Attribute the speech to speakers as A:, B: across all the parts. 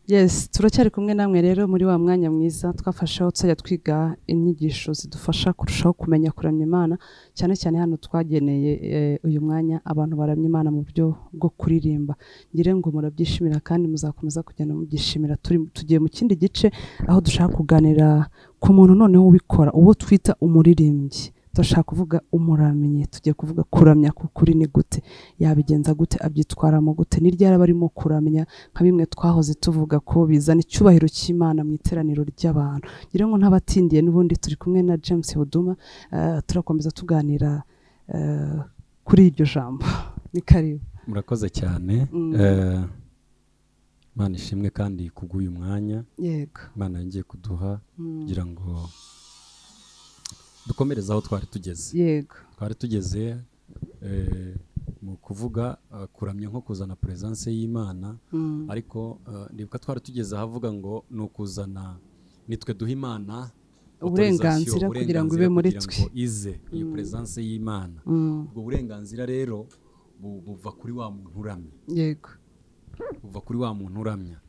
A: Yes, turacyari kumwe namwe rero muri wa mwanya mwiza twafasheho tuzajya twiga inyigisho zidufasha kurushaho kumenya kuramya Imana, cyane cyane hano twageneye uyu mwanya abantu baramya Imana mu buryo bwo kuririmba. Ngire ngo murabyishimira kandi muzakomeza kugenda mubyishimira. Tugiye mu kindi gice aho dushaka kuganira ku muntu noneho ubikora, uwo twita umuririmbyi. Turashaka kuvuga umuramyi, tugiye kuvuga kuramya kukuri ni gute, yabigenza gute, abyitwaramo gute, ni ryari barimo kuramya, nka bimwe twahoze tuvuga ko bizana icyubahiro cy'Imana mu iteraniro ry'abantu. Ngira ngo ntabatindiye n'ubundi turi kumwe na James Huduma, turakomeza tuganira kuri iryo jambo. Ni karibu.
B: Murakoze cyane. Imana ishimwe kandi kuguye umwanya.
A: Yego.
B: Imana yongeye kuduha kugira ngo dukomereze aho twari tugeze.
A: Yego.
B: Twari tugeze mu kuvuga kuramya nko kuzana presence y'Imana, ariko ndibuka twari tugeze ahavuga ngo ni ukuzana nitwe duha Imana
A: uburenganzira kugira ngo ibe muri twe,
B: ize iyo presence y'Imana. Ubwo burenganzira rero buva kuri wa muntu uramya.
A: Yego.
B: Buva kuri wa muntu uramya.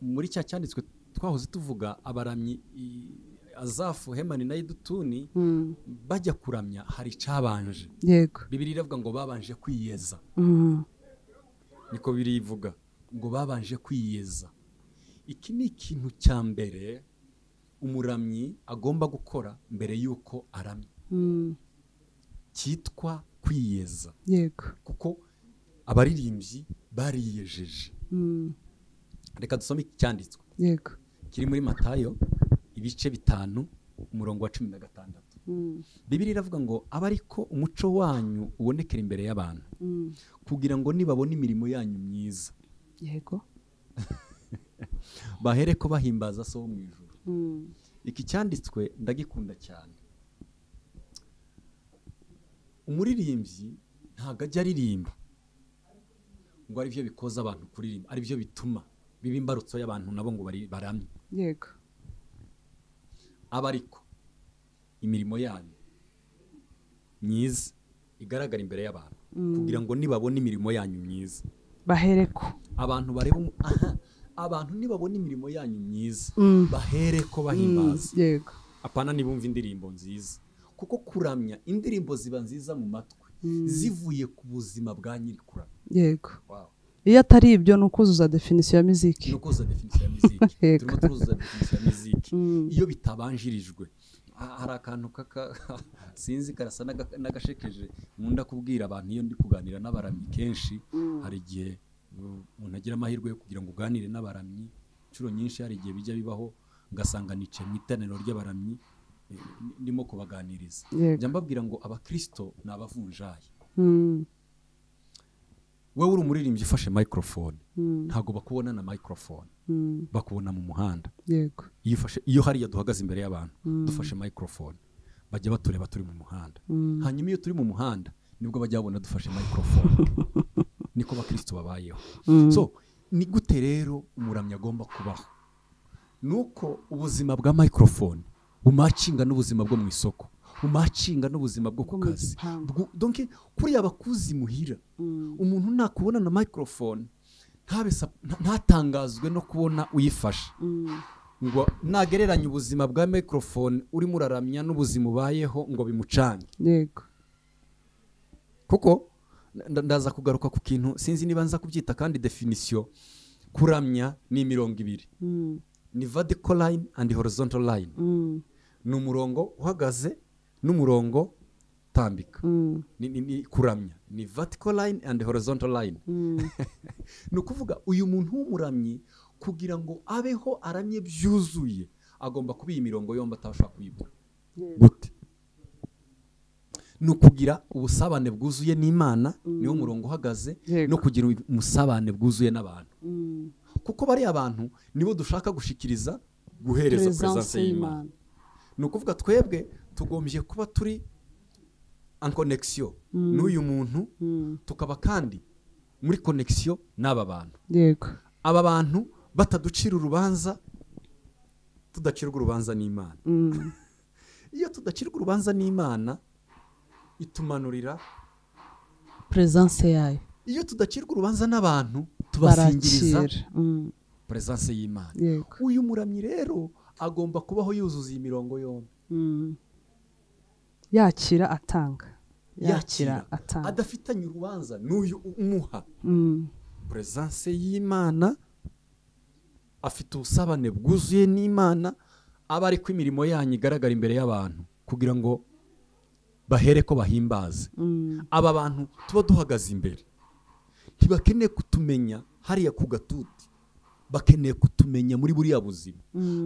B: Muri cya cyanditswe twahoze tuvuga abaramyi Azafu, Hemani na Yedutuni bajya kuramya hari cyabanje.
A: Yego.
B: Bibiliya iravuga ngo babanje kwiyeza. Niko birivuga ngo babanje kwiyeza. Iki ni ikintu cya mbere umuramyi agomba gukora mbere yuko aramya. Cyitwa kwiyeza.
A: Yego.
B: Kuko abaririmbyi bariyejeje. Reka dusome icyanditswe.
A: Yego.
B: Kiri muri Matayo ibice 5 umurongo wa 16. Bibiliya iravuga ngo abariko umuco wanyu ubonekera imbere y'abantu kugira ngo nibabona imirimo yanyu myiza.
A: Yego.
B: Bahereko bahimbaza so wo mu ijuru. Iki cyanditswe ndagikunda cyane. Umuririmbyi ntago ajya aririmba ngo ari byo bikoza abantu kuririmba, ari byo bituma biba imbarutso y'abantu nabo ngo baramye.
A: Yego.
B: Abariko imirimo yanyu myiza igaragara imbere y'abantu kugira ngo nibabona imirimo yanyu myiza
A: bahereko
B: abantu bareba abantu nibabona imirimo yanyu myiza bahereko bahimbaza.
A: Yego.
B: Apana nibumva indirimbo nziza, kuko kuramya indirimbo ziba nziza mu matwi zivuye ku buzima bwa nyiri kuramya.
A: Yego.
B: Wow.
A: Iyo atari ibyo nukuzuza definition ya muziki.
B: Nukuzuza definition ya muziki. Turimo tuzuza definition ya muziki. Iyo bitabanjirijwe hari akantu sinzi karasa nagashekeje nkunda kubwira abantu iyo ndi kuganira n'abaramyi kenshi. Hari igihe umuntu agira amahirwe yo kugira ngo uganire n'abaramyi inshuro nyinshi, hari igihe bijya bibaho ngasanga nice mu iteraniro ry'abaramyi ndimo kubaganiriza. Njya mbabwira ngo abakristo ni abavunjayi. Wewe uri umuririmbyi ufashe microphone, ntago bakubona na microphone, bakubona mu muhanda.
A: Yego.
B: Iyo hariya duhagaze imbere y'abantu dufashe microphone bajya batureba turi mu muhanda. Hanyuma iyo turi mu muhanda nibwo bajya babona dufashe microphone. Niko bakristo babayeho. So ni gute rero umuramyi agomba kubaho? Nuko ubuzima bwa microphone bumacinga n'ubuzima bwo mu isoko, umacinga n'ubuzima bwo ku kazi. Donc kuri abakuzi muhira umuntu nakubona na microphone ntatangazwe no kubona uyifashe. Ngo nagereranya ubuzima bwa microphone urimo uraramya n'ubuzima ubayeho ngo bimucange.
A: Yego.
B: Kuko ndaza kugaruka ku kintu sinzi niba nza kubyita kandi definition. Kuramya ni imirongo ibiri. Ni vertical line and horizontal line. Ni umurongo uhagaze n'umurongo tambika. Ni kuramya ni vertical line and horizontal line. No kuvuga uyu muntu w'umuramyi kugira ngo abeho aramye byuzuye agomba kuba imirongo yombi atashaka kuyibura. Gute? No kugira ubusabane bwuzuye n'Imana niwo murongo uhagaze. No kugira umusabane bwuzuye n'abantu. Kuko bari abantu nibo dushaka gushikiriza guhereza presence y'Imana. No kuvuga twebwe tugombye kuba turi en connexion n'uyu muntu, tukaba kandi muri connexion n'aba bantu.
A: Yego.
B: Aba bantu bataducira urubanza, tudacirwa urubanza n'Imana. Iyo tudacirwa urubanza n'Imana itumanurira
A: presence yayo.
B: Iyo tudacirwa urubanza n'abantu tubasingiriza presence y'Imana.
A: Yego.
B: Uyu muramyi rero agomba kubaho yuzuza iyi mirongo yombi.
A: Yakira atanga, yakira atanga,
B: adafitanye urubanza n'uyu umuha. Presence y'Imana, afite ubusabane bwuzuye n'Imana, aba ariko imirimo yanyu igaragara imbere y'abantu kugira ngo bahere ko bahimbaze. Aba bantu tuba duhagaze imbere ntibakeneye kutumenya hariya ku gatuti, bakeneye kutumenya muri buriya buzima.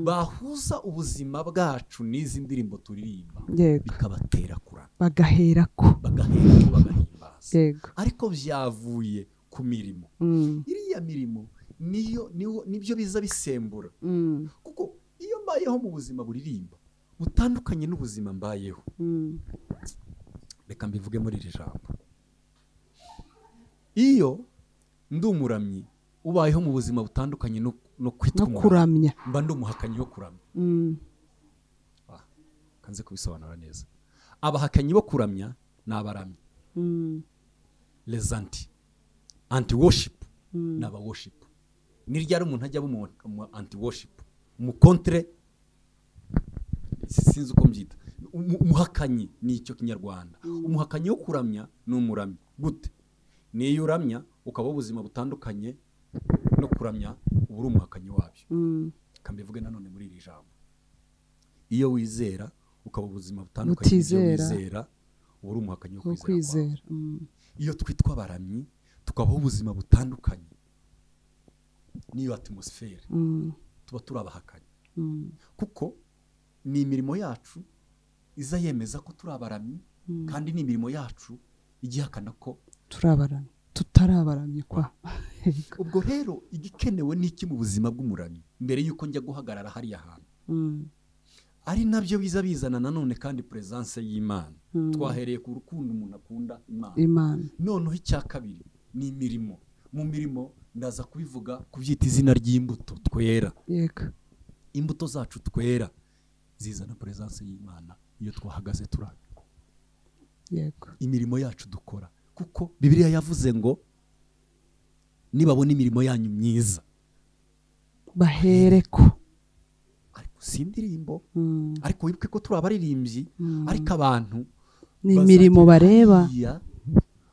B: Bahuza ubuzima bwacu n'izi ndirimbo turirimba, bikabatera kurana,
A: bagaherako
B: bagahimbaza. Ariko byavuye ku mirimo. Iriya mirimo nibyo biza bisembura. Kuko iyo mbayeho mu buzima buririmba butandukanye n'ubuzima mbayeho, reka mbivuge muri iri jambo, iyo ndi umuramyi ubayeho mu buzima butandukanye no kwitwa
A: kuramya,
B: mba ndi umuhakanyi wo kuramya. Kanze kubisobanura neza. Abahakanyi bo kuramya ni abaramyi, les anti worship ni aba worship. Ni ryari umuntu ajya mu anti worship, mu contre, sinzi uko mbyita, umuhakanyi ni icyo kinyarwanda. Umuhakanyi wo kuramya ni umuramyi. Gute? Niyo uramya ukaba ubuzima butandukanye no kuramya, uba uri umuhakanyi wabyo. Kambivuge nanone muri iri jambo, iyo wizera ukaba ubuzima butandukanye n'ibyo wizera, uba uri umuhakanyi wo kwizera. Iyo twitwa abaramyi tukabaho ubuzima butandukanye n'iyo atmosfere, tuba turi abahakanyi. Kuko ni imirimo yacu iza yemeza ko turi abaramyi, kandi ni imirimo yacu igihakana ko
A: turi abaramyi, tutarabaramye kwa.
B: Ubwo rero igikenewe n'iki mu buzima bw'umuramyi mbere y'uko njya guhagarara hariya hantu? Ari nabyo biza bizana nanone kandi presence y'Imana. Twahereye ku rukundo umuntu akunda Imana. Noneho icya kabiri ni imirimo. Mu mirimo ndaza kubivuga, kubyita izina ry'imbuto twera. Imbuto zacu twera zizana presence y'Imana iyo twahagaze turamya. Imirimo yacu dukora, kuko Bibiliya yavuze ngo nibabona imirimo yanyu myiza
A: bahereko.
B: Ariko si indirimbo, ariko wibuke ko turi abaririmbyi, ariko abantu
A: ni imirimo bareba,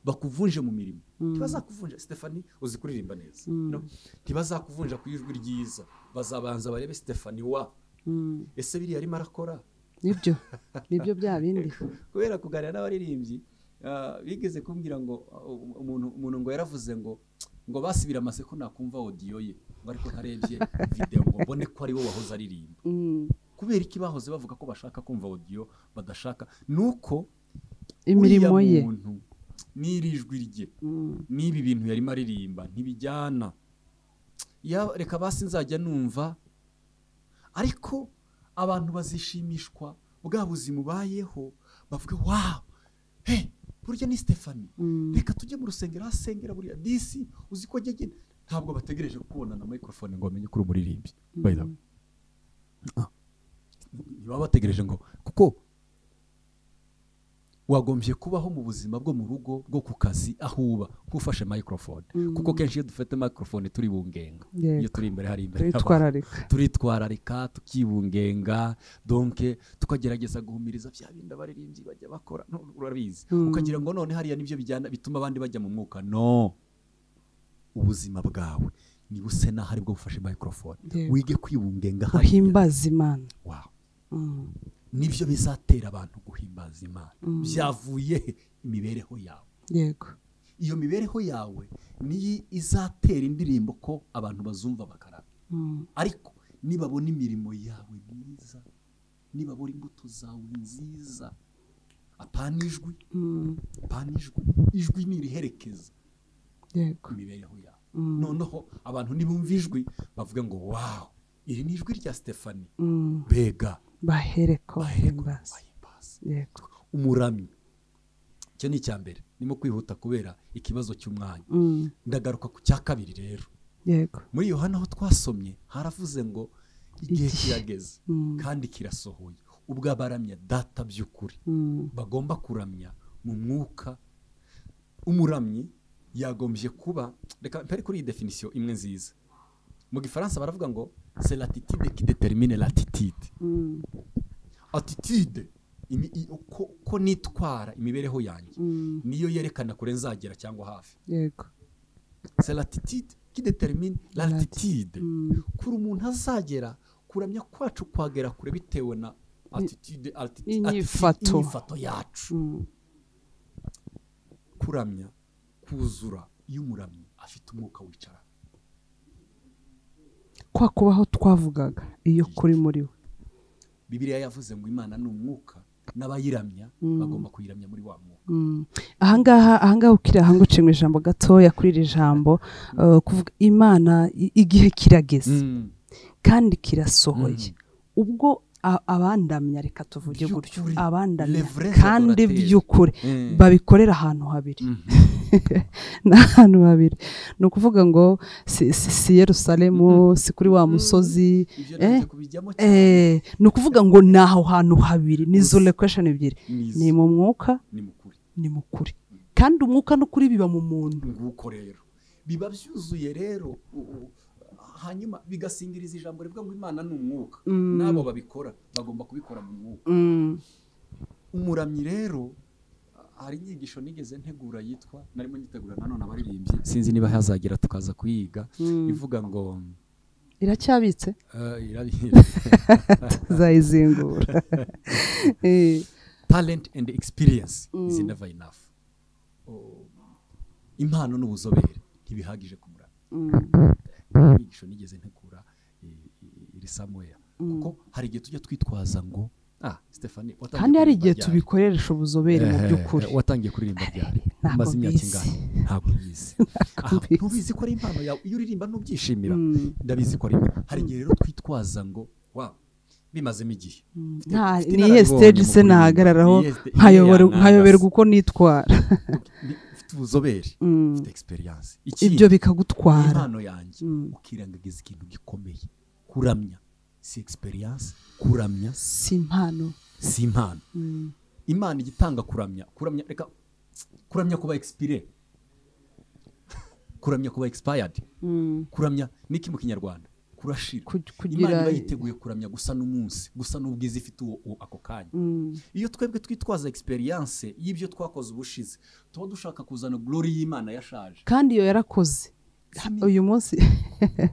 B: bakuvunje mu mirimo. Ntibazakuvunja, Stephanie uzi kuririmba neza, ntibazakuvunja ku ijwi ryiza, bazabanza barebe Stephanie ese biriya arimo arakora.
A: Nibyo bya bindi.
B: Kubera kuganira n'abaririmbyi, bigeze kumbwira ngo umuntu ngo yaravuze ngo basibira amaseko nakumva audio ye, bariko ntarebye video ngo mbone ko ari bo wahoze aririmba. Kubera iki bahoze bavuga ko bashaka kumva audio badashaka? Nuko
A: imirimo ye
B: n'irijwi rye n'ibi bintu yarimo aririmba ntibijyana. Reka basi nzajya numva, ariko abantu bazishimishwa bwa buzima ubayeho, bavuga wow, burya ni Stephanie, reka tujye mu rusengero asengera buriya disi, uzi ko agenda. Ntabwo bategereje kubona na microphone ngo bamenye kuri umuririmbyi. Ntibaba bategereje ngo, kuko wagombye kubaho mu buzima bwo mu rugo, bwo ku kazi, aho uba nk'ufashe microphone. Kuko kenshi iyo dufite microphone turi bungenga, iyo turi imbere hari imbere turitwararika tukibungenga, donc tukagerageza guhumiriza bya bindi abaririmbyi bajya bakora. Urabizi, ukagira ngo none hariya nibyo bijyana bituma abandi bajya mu mwuka. No, ubuzima bwawe ni buse naho ari bwo bufashe microphone, wige kwibungenga
A: uhimbaza Imana.
B: Nibyo bizatera abantu guhimbaza Imana. Byavuye imibereho yawe. Iyo mibereho yawe niyo izatera indirimbo ko abantu bazumva bakaraba. Ariko nibabona imirimo yawe myiza, nibabona imbuto zawe nziza, apana ijwi, ijwi niriherekeza ku mibereho yawe. Noneho abantu nibumva ijwi bavuga ngo wow, iri ni ijwi rya Stephanie, bega bahereko bahimbaza. Umuramyi, icyo ni icya mbere. Nimo kwihuta kubera ikibazo cy'umwanya. Ndagaruka ku cya kabiri rero. Muri Yohana aho twasomye haravuze ngo igihe kirageze kandi kirasohoye ubwo abaramya data by'ukuri bagomba kuramya mu mwuka. Umuramyi yagombye kuba, reka mpere kuri iyi definition imwe nziza. mu gifaransa baravuga ngo c'est l'attitude qui détermine l'attitude. Attitude ko nitwara imibereho yanjye niyo yerekana kure nzagera cyangwa hafi.
A: Yego.
B: C'est l'attitude qui détermine l'attitude. Kuri umuntu azagera kuramya kwacu kwagera kure bitewe na attitude inyifato yacu. Kuramya kuzura iyo umuramyi afite umwuka wicara.
A: Kwa kubaho twavugaga iyo kuri muri we.
B: Bibiliya yavuze ngo Imana ni umwuka n'abayiramya bagomba kuyiramya muri wa mwuka.
A: Ahangaha ukiri ahanguce mu ijambo gatoya kuri iri jambo kuvuga Imana igihe kirageze kandi kirasohoye. Ubwo abandamya reka tuvuge gutyo abandamya kandi by'ukuri babikorera ahantu habiri. N'ahantu habiri ni ukuvuga ngo si Yerusalemu si kuri wa musozi ni ukuvuga ngo ni aho hantu habiri nizo location ebyiri ni mu mwuka ni mu kuri kandi umwuka n'ukuri biba mu muntu
B: nguko rero biba byuzuye rero hanyuma bigasingiriza ijambo rivuga ngo Imana ni umwuka nabo babikora bagomba kubikora mu mwuka. Umuramyi rero hari inyigisho nigeze ntegura yitwa narimo nyitegura nanone abaririmbyi sinzi niba hazagira tukaza kuyiga ivuga ngo
A: iracyabitse zayizingura.
B: Talent and experience is never enough. Impano n'ubuzobere ntibihagije kumuramya. Inyigisho nigeze ntegura iri somewhere kuko hari igihe tujya twitwaza ngo Stephanie
A: kandi hari igihe tubikoresha ubuzobere mu by'ukuri.
B: Watangiye kuririmba ryari? Maze imyaka ingana? Ntabwo bizi. Ntubizi ko ari impano yawe iyo uririmba ntubyishimira. Ndabizi ko ari. Hari igihe rero twitwaza ngo bimazemo igihe.
A: Niye stage se nahagararaho nkayoberwa uko nitwara.
B: Ufite ubuzobere, ufite experience.
A: Ibyo bikagutwara.
B: Impano yanjye ukirangagiza ikintu gikomeye. Kuramya si experience, kuramya
A: si impano.
B: Imana igitanga kuramya reka kuramya kuba expire, kuramya kuba expired, kuramya niki mu Kinyarwanda kurashira. Imana bayiteguye kuramya gusa n'umunsi gusa n'ubwiza ifite ako kanya. Iyo twebwe twitwaza experience y'ibyo twakoze ubushize tuba dushaka kuzana glory y'Imana yashaje
A: kandi iyo yarakoze uyu munsi.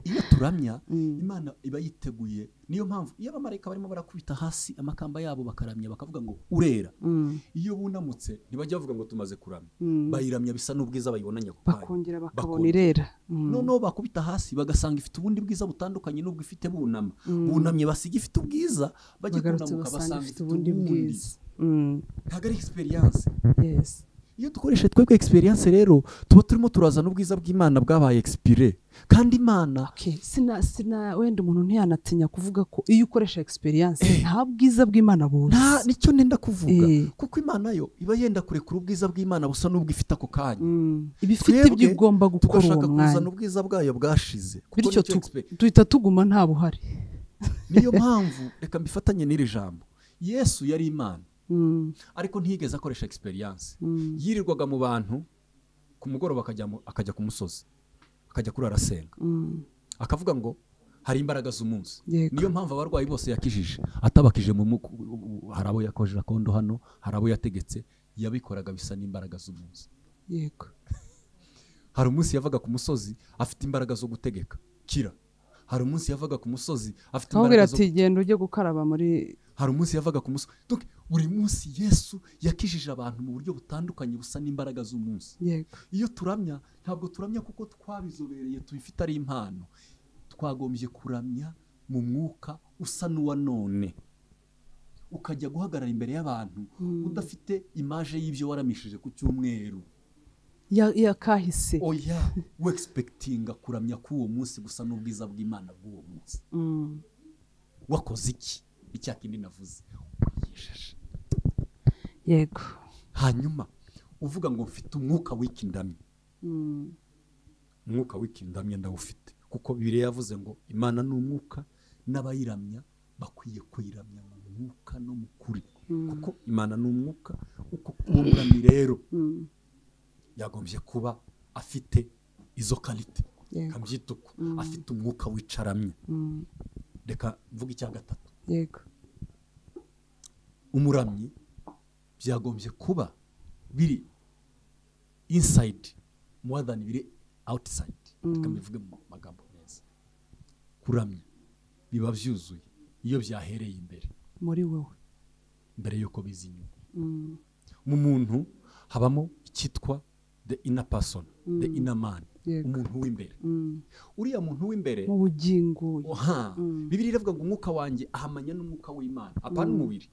B: Iyo turamya Imana iba yiteguye. Niyo mpamvu iyo abamarayika barimo barakubita hasi amakamba yabo bakaramya bakavuga ngo urera, iyo bunamutse ntibajya bavuga ngo tumaze kuramya, bayiramya bisa n'ubwiza bayibonanya ku kanya
A: bakongera bakabona irera.
B: Noneho bakubita hasi bagasanga ifite ubundi bwiza butandukanye n'ubwo ifite bunamye basiga ifite ubwiza bajya kunamuka basanga ifite ubundi bwiza. Ntabwo ari experience.
A: Yes.
B: Iyo dukoresha twebwe experience rero tuba turimo turazana ubwiza bw'Imana bwabaye expire kandi Imana
A: sina wenda umuntu ntiyanatinya kuvuga ko iyo ukoresha experience nta bwiza bw'Imana buza.
B: Nicyo nenda kuvuga kuko Imana yo iba yenda kurekura ubwiza bw'Imana busa n'ubwo ifite ako kanya.
A: Ibifite ibyo ugomba gukora uwo mwanya
B: kuzana ubwiza bwayo bwashize
A: bityo tuhita tuguma nta buhari.
B: Niyo mpamvu reka mbifatanye n'iri jambo Yesu yari Imana ariko ntiyigeze akoresha experience. Yirirwaga mu bantu ku mugoroba akajya ku musozi akajya kurara asenga akavuga ngo hari imbaraga z'umunsi. Niyo mpamvu abarwayi bose yakijije atabakije hari abo yakojeje akondo hano hari abo yategetse yabikoraga bisa n'imbaraga z'umunsi.
A: Yego.
B: Hari umunsi yavaga ku musozi afite imbaraga zo gutegeka kira. Hari umunsi yavaga ku musozi afite imbaraga zo
A: genda ujye gukaraba muri.
B: Hari umunsi yavaga ku musozi. Buri munsi Yesu yakijije abantu mu buryo butandukanye busa n'imbaraga z'umunsi. Iyo turamya ntabwo turamya kuko twabizobereye tubifite ari impano. Twagombye kuramya mu mwuka usa n'uwa none. Ukajya guhagarara imbere y'abantu udafite image y'ibyo waramishije ku cyumweru.
A: Ya kahise.
B: Oya, we expectinga kuramya k'uwo munsi gusa n'ubwiza bw'Imana bw'uwo munsi. Wakoze iki? Icyakindi navuze.
A: Yego.
B: Hanyuma uvuga ngo mfite umwuka w'ikindamye. Umwuka w'ikindamye ndawufite kuko Bibiliya yavuze ngo Imana ni umwuka n'abayiramya bakwiye kuyiramya mu mwuka no mu kuri. Kuko Imana ni umwuka uko umuramyi rero yagombye kuba afite izo kalite. kabyita uko afite umwuka wicaramye. Reka mvuga icya gatatu.
A: Yego.
B: Umuramyi byagombye kuba biri inside more than biri outside. Reka mbivuge mu magambo meza. Kuramya biba byuzuye iyo byahereye imbere
A: muri wowe,
B: mbere yuko biza inyuma. Mu muntu habamo icyitwa the inner person, the inner man, umuntu w'imbere. Uriya muntu w'imbere
A: mu bugingo.
B: Bibiliya iravuga ngo umwuka wanjye ahamanya n'umwuka w'Imana, apana umubiri.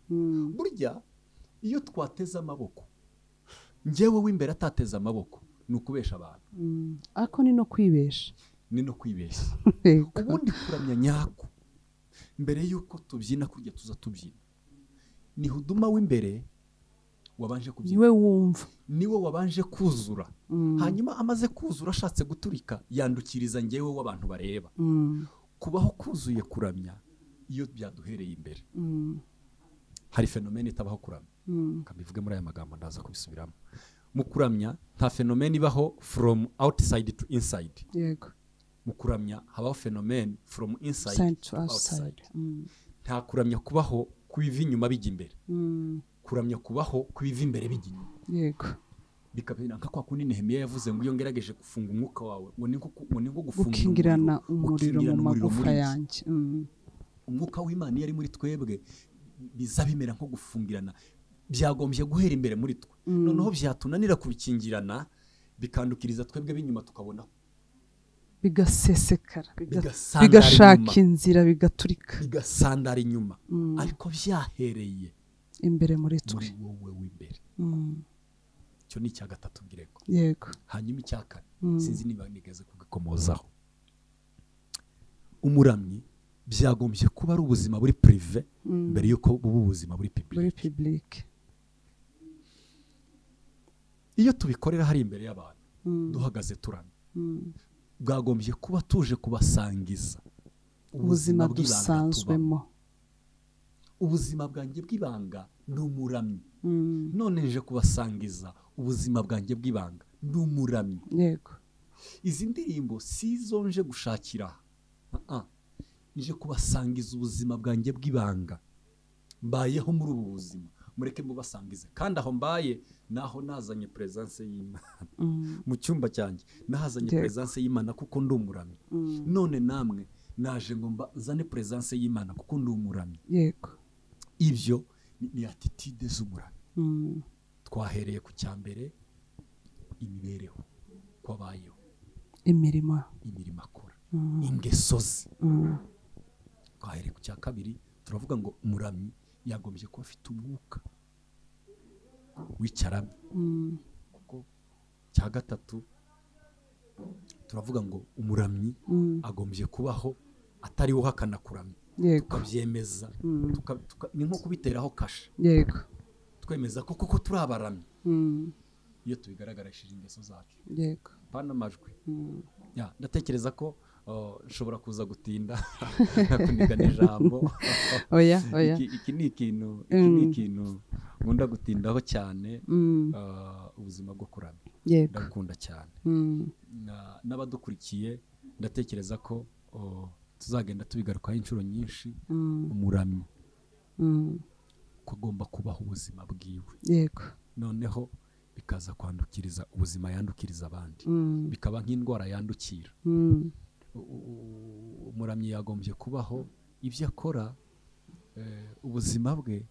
B: Burya iyo twateze amaboko, njyewe w'imbere atateze amaboko, ni ukubesha abantu.
A: Ariko ni no kwibesha.
B: Ni no kwibesha. Ubundi kuramya nyako mbere yuko tubyina kurya tuza tubyina, ni huduma w'imbere wabanje kubyina,
A: niwe wumva,
B: niwe wabanje kuzura. Hanyuma amaze kuzura ashatse guturika yandukiriza njyewe w'abantu bareba. Kubaho kuzuye kuramya iyo byaduhereye imbere. Hari fenomene itabaho kuramya. Kabivuge muri aya magambo ndaza kubisubiramo. Mu kuramya nta fenomene ibaho from outside to inside.
A: Yego.
B: Mu kuramya habaho fenomene from inside to outside. Nta kuramya kubaho kubiva inyuma bijya imbere. Kuramya kubaho kubiva imbere bijya inyuma.
A: Yego.
B: Bikabina nka kwa kundi Nehemiya yavuze ngo iyo ngerageje gufunga umwuka wawe ngo ni nko gufunga
A: gukingirana umuriro mu magufa yanjye.
B: Umwuka w'Imana yari muri twebwe biza bimera nko gufungirana, byagombye guhera imbere muri twe. Noneho byatunanira kubikingirana bikandukiriza twebwe b'inyuma tukabona
A: bigasesekara, bigashaka inzira, bigaturika,
B: bigasandara inyuma. Ariko byahereye
A: imbere muri twe,
B: muri wowe w'imbere. Cyo ni icya gatatu ngireko.
A: Yego.
B: Hanyuma icya kane sinzi niba nigeze kugikomozaho. Umuramyi byagombye kuba ari ubuzima buri prive mbere yuko buba ubuzima buri public. Iyo tubikorera hari imbere y'abantu duhagaze turamye, bwagombye kuba tuje kubasangiza
A: ubuzima dusanzwemo.
B: Ubuzima bwanjye bw'ibanga ni umuramyi. None nje kubasangiza ubuzima bwanjye bw'ibanga ni umuramyi.
A: Yego.
B: Izi ndirimbo si zo nje gushakira, nje kubasangiza ubuzima bwanjye bw'ibanga. Mbayeho muri ubu buzima, mureke mubasangize. Kandi aho mbaye naho nazanye presence y'Imana. Mu cyumba cyanjye nahazanye presence y'Imana kuko ndi umuramyi. None namwe naje ngo zane presence y'Imana kuko ndi umuramyi.
A: Yego.
B: Ibyo ni attitude z'umuramyi. Twahereye ku cyambere, imibereho kwabayeho, imirimo akora, ingeso ze. Twahereye ku cya kabiri, turavuga ngo umuramyi yagombye kuba afite umwuka wicaramye. Kuko cya gatatu turavuga ngo umuramyi agombye kubaho atari uhakana kuramya. Tukabyemeza, ni nko kubiteraho kashe.
A: Yego.
B: Twemeza ko koko turi abaramyi iyo tubigaragarishije ingeso zacu.
A: Yego.
B: Pana amajwi. Ndatekereza ko nshobora kuza gutinda kunigana ijambo.
A: Oya.
B: Iki ni ikintu nkunda gutindaho cyane, ubuzima bwo kuramya. Ndakunda cyane. N'abadukurikiye ndatekereza ko tuzagenda tubigarukaho inshuro nyinshi. Umuramyi ko agomba kubaho ubuzima bwiwe.
A: Yego.
B: Noneho bikaza kwandukiriza ubuzima yandukiriza abandi, bikaba nk'indwara yandukira. Umuramyi yagombye kubaho ibyo akora, ubuzima bwe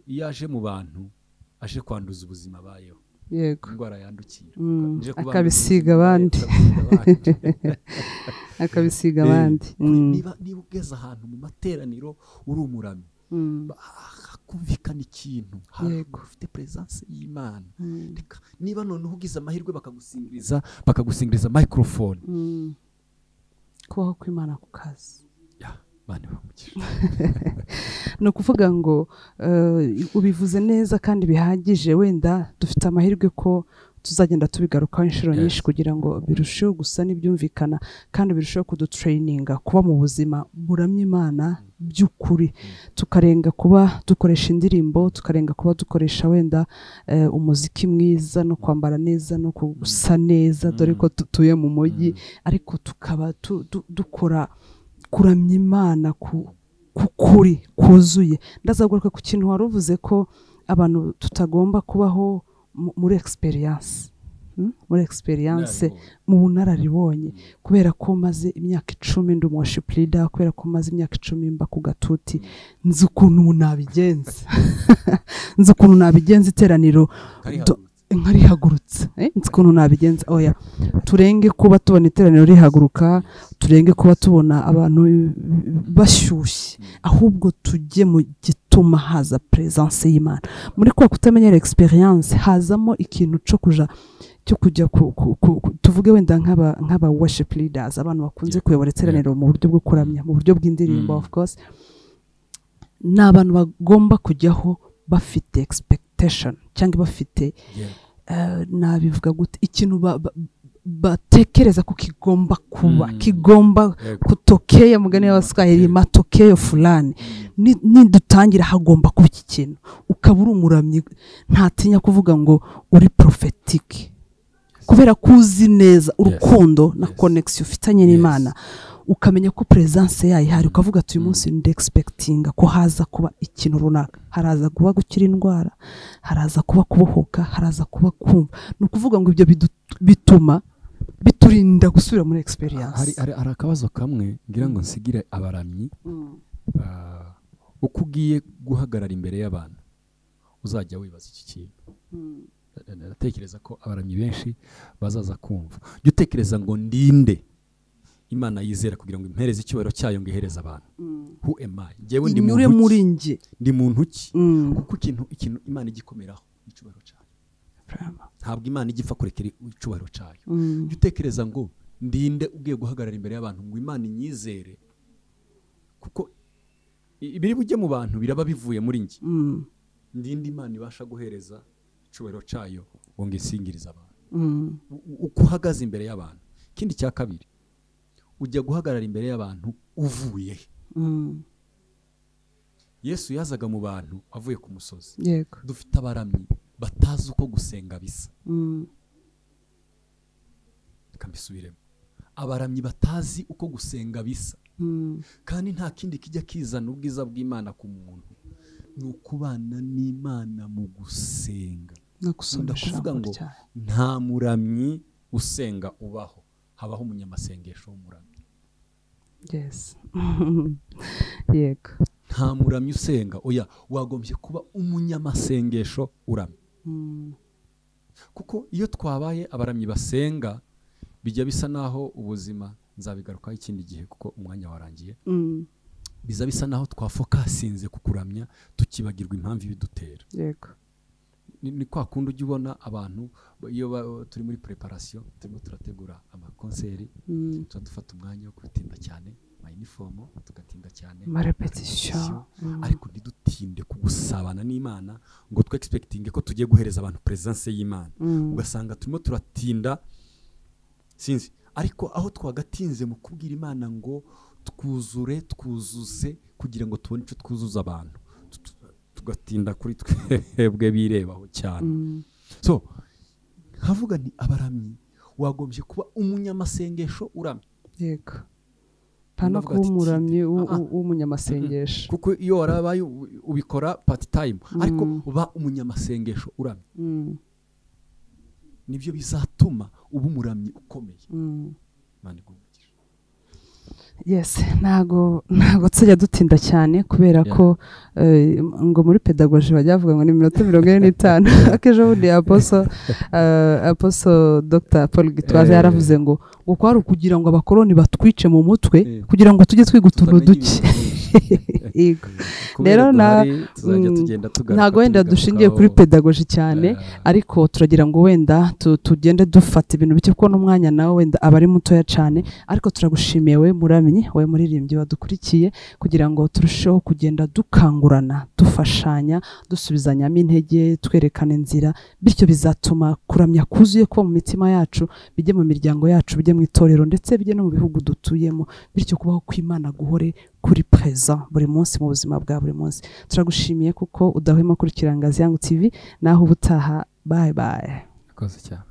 B: iyo aje mu bantu aje kwanduza ubuzima abayeho.
A: Yego.
B: Indwara yandukira.
A: Akabisiga abandi. Akabisiga abandi.
B: Niba ugeze ahantu mu materaniro uri umuramyi, hakumvikana ikintu, ufite presence y'Imana. Niba noneho ugize amahirwe bakagusingiriza microphone.
A: Kubaho kw'Imana ku kazi. Ni ukuvuga ngo ubivuze neza kandi bihagije. Wenda dufite amahirwe ko tuzagenda tubigarukaho inshuro nyinshi kugira ngo birusheho gusa n'ibyumvikana kandi birusheho kudutrayininga kuba mu buzima buramya Imana by'ukuri, tukarenga kuba dukoresha indirimbo, tukarenga kuba dukoresha wenda umuziki mwiza no kwambara neza no gusa neza dore ko tutuye mu mujyi, ariko tukaba dukora kuramya Imana kukuri kuzuye. Ndazagaruka ku kintu wari uvuze ko abantu tutagomba kubaho muri experience, mu bunararibonye, kubera ko maze imyaka 10 ndi worship leader, kubera ko maze imyaka 10 mba ku gatuti, nzi ukuntu nabigenza iteraniro nkarihagurutse, nzi ukuntu nabigenza. Oya, turenge kuba tubona iteraniro rihaguruka, turenge kuba tubona abantu bashyushye, ahubwo tujye mu gituma haza presence y'Imana. Muri kwa kutamenyera experience hazamo ikintu cyo kujya tuvuge wenda nk'aba worship leaders, abantu bakunze kuyobora iteraniro mu buryo bwo kuramya, mu buryo bw'indirimbo. Of course ni abantu bagomba kujyaho bafite expectation cyangwa bafite nabivuga gute, ikintu batekereza ko kigomba kuba, kigomba kutokea, mugani wa Swahili matokeo fulani, nidutangira hagomba kuba iki kintu. Ukaba uri umuramyi ntatinya kuvuga ngo uri prophetic, kubera kuzi neza urukundo na connection ufitanye n'Imana, ukamenya ko presence yayo hari, ukavuga ati uyu munsi ndi expectinga ko haza kuba ikintu runaka, haraza kuba gukira indwara, haraza kuba kubohoka, haraza kuba kumva. Ni ukuvuga ngo ibyo bituma biturinda gusubira muri experience.
B: Hari akabazo kamwe ngira ngo nsigire abaramyi, uko ugiye guhagarara imbere y'abantu uzajya wibaza iki kintu. Ndatekereza ko abaramyi benshi bazaza kumva, jya utekereza ngo ndinde Imana yizera kugira ngo impereze icyubahiro cyayo ngo ihereze abantu. Who am I? Jewe ndi muntu
A: muri nje,
B: ndi muntu ki? Kuko ikintu Imana igikomeraho icyubahiro cyayo. Ntabwo Imana igipfa kurekera icyubahiro cyayo. Jya utekereza ngo ndinde ugiye guhagarara imbere y'abantu ngo Imana inyizere, kuko ibiri bujye mu bantu biraba bivuye muri nje. Ndinde Imana ibasha guhereza icyubahiro cyayo ngo ngisingirize abantu. Uko uhagaze imbere y'abantu. Kindi cya kabiri, ujya guhagarara imbere y'abantu uvuye. Yesu yazaga mu bantu avuye ku musozi. Dufite abaramyi batazi uko gusenga bisa. Kambisubiremo, abaramyi batazi uko gusenga bisa, kandi nta kindi kijya kizana ubwiza bw'Imana ku muntu ni ukubana n'Imana mu gusenga. Ndakuvuga ngo nta muramyi usenga ubaho, habaho umunyamasengesho w'umuramyi.
A: Yego,
B: nta muramyi usenga. Oya, wagombye kuba umunyamasengesho uramye. Kuko iyo twabaye abaramyi basenga bijya bisa naho ubuzima, nzabigarukaho ikindi gihe kuko umwanya warangiye, biza bisa naho twafokasinze kukuramya tukibagirwa impamvu ibidutera.
A: Yego,
B: ni kwa kundi ujya ubona abantu iyo turi muri preparation, turimo turategura amakonseri, dufata umwanya wo kubitinda cyane, uniform tugatinda cyane,
A: repetition,
B: ariko ntidutinde kugusabana n'Imana ngo twe expecting ko tugiye guhereza abantu presence y'Imana. Ugasanga turimo turatinda sinzi, ariko aho twagatinze mu kubwira Imana ngo twuzuze kugira ngo tubone icyo twuzuza abantu, tugatinda kuri twebwe birebaho cyane. So havuga ni abaramyi wagombye kuba umunyamasengesho uramye.
A: Yego, pana kuba umuramyi w'umunyamasengesho,
B: kuko iyo warabaye ubikora part time, ariko uba umunyamasengesho uramye. Nibyo bizatuma uba umuramyi ukomeye. Mani gumugisha.
A: Yes, ntago tujya dutinda cyane kubera ko ngo muri pedagogy bajyavuga ngo ni minota 45. Akejo bundi apostle Dr. Paul Gitwaza yaravuze ngo kwari kugira ngo abakoroni batwice mu mutwe kugira ngo tujye twiga utuntu duke. rero
B: tuzajya tugenda tugaruka
A: ntago wenda dushingiye kuri pedagogy cyane ariko turagira ngo wenda tugende dufata ibintu bike ko n'umwanya nawe wenda aba ari mutoya cyane ariko turagushimiye we muramyi we muririmbyi wadukurikiye kugira ngo turusheho kugenda dukangurana dufashanya dusubizanyamo intege twerekana inzira bityo bizatuma kuramya kuzuye ko mu mitima yacu bijye mu miryango yacu bijye mu itorero ndetse bijye no mu bihugu dutuyemo bityo kubaho kw'Imana guhore kuri present buri munsi mu buzima bwa buri munsi. Turagushimiye kuko udahwema kuri Kirangazi Young TV naho ubutaha. Bye bye.
B: Akoze cyane.